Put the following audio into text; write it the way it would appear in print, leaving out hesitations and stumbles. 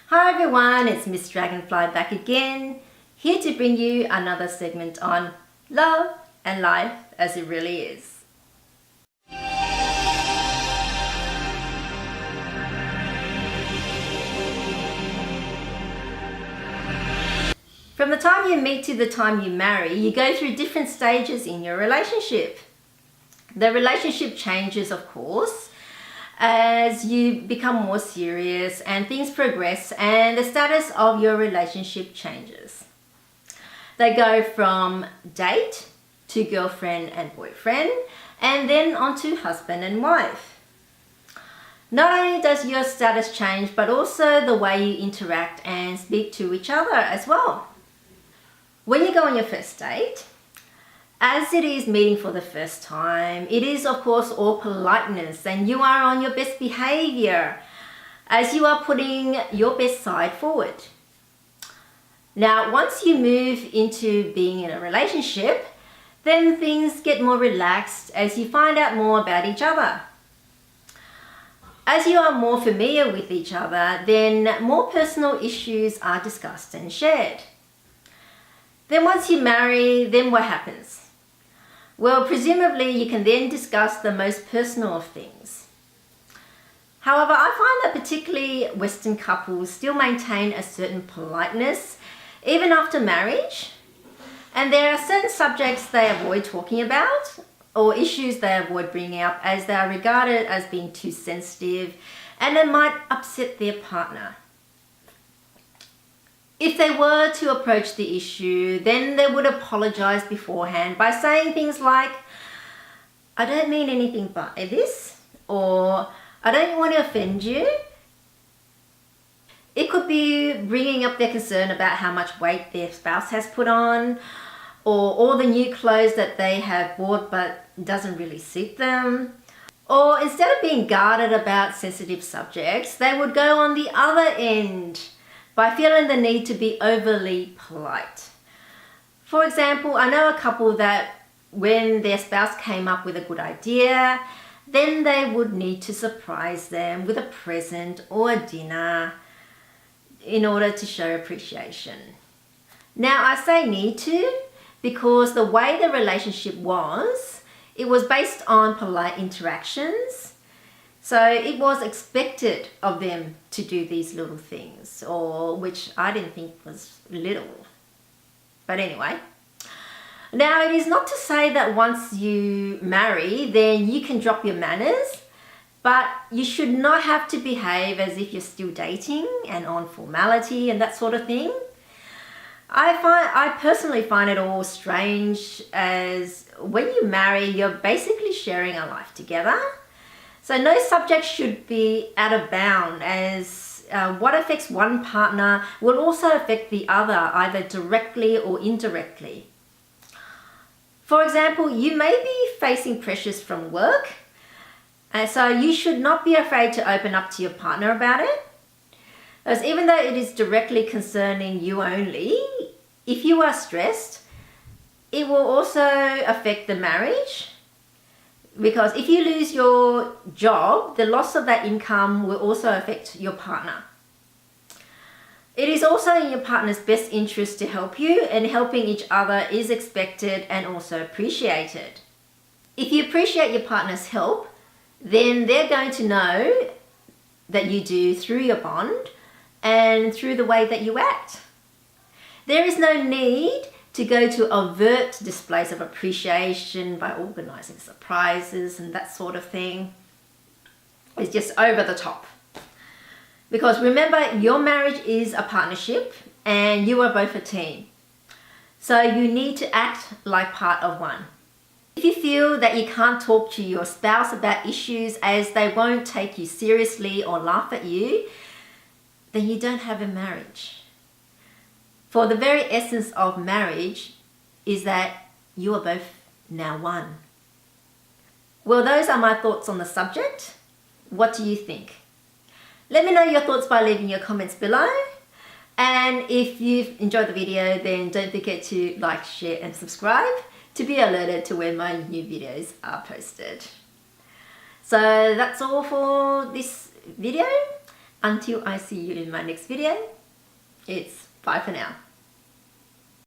Hi everyone, it's Miss Dragonfly back again, here to bring you another segment on love and life as it really is. From the time you meet to the time you marry, you go through different stages in your relationship. The relationship changes, of course, as you become more serious and things progress and the status of your relationship changes. They go from date to girlfriend and boyfriend and then on to husband and wife. Not only does your status change, but also the way you interact and speak to each other as well. When you go on your first date, as it is meeting for the first time, it is of course all politeness and you are on your best behavior as you are putting your best side forward. Now, once you move into being in a relationship, then things get more relaxed as you find out more about each other. As you are more familiar with each other, then more personal issues are discussed and shared. Then once you marry, then what happens? Well, presumably you can then discuss the most personal of things. However, I find that particularly Western couples still maintain a certain politeness even after marriage, and there are certain subjects they avoid talking about or issues they avoid bringing up as they are regarded as being too sensitive and it might upset their partner. If they were to approach the issue, then they would apologize beforehand by saying things like, "I don't mean anything by this," or "I don't want to offend you." It could be bringing up their concern about how much weight their spouse has put on, or all the new clothes that they have bought but doesn't really suit them. Or instead of being guarded about sensitive subjects, they would go on the other end by feeling the need to be overly polite. For example, I know a couple that when their spouse came up with a good idea, then they would need to surprise them with a present or a dinner in order to show appreciation. Now, I say need to because the way the relationship was, it was based on polite interactions. So it was expected of them to do these little things, or which I didn't think was little. But anyway, now it is not to say that once you marry, then you can drop your manners, but you should not have to behave as if you're still dating and on formality and that sort of thing. I personally find it all strange as when you marry, you're basically sharing a life together. So no subject should be out of bound as what affects one partner will also affect the other, either directly or indirectly. For example, you may be facing pressures from work, and so you should not be afraid to open up to your partner about it. As even though it is directly concerning you only, if you are stressed, it will also affect the marriage. Because if you lose your job, the loss of that income will also affect your partner. It is also in your partner's best interest to help you, and helping each other is expected and also appreciated. If you appreciate your partner's help, then they're going to know that you do through your bond and through the way that you act. There is no need to go to overt displays of appreciation by organizing surprises and that sort of thing. It's just over the top. Because remember, your marriage is a partnership and you are both a team. So you need to act like part of one. If you feel that you can't talk to your spouse about issues as they won't take you seriously or laugh at you, then you don't have a marriage. For the very essence of marriage is that you are both now one. Well, those are my thoughts on the subject. What do you think? Let me know your thoughts by leaving your comments below. And if you've enjoyed the video, then don't forget to like, share and subscribe to be alerted to when my new videos are posted. So that's all for this video. Until I see you in my next video, it's bye for now.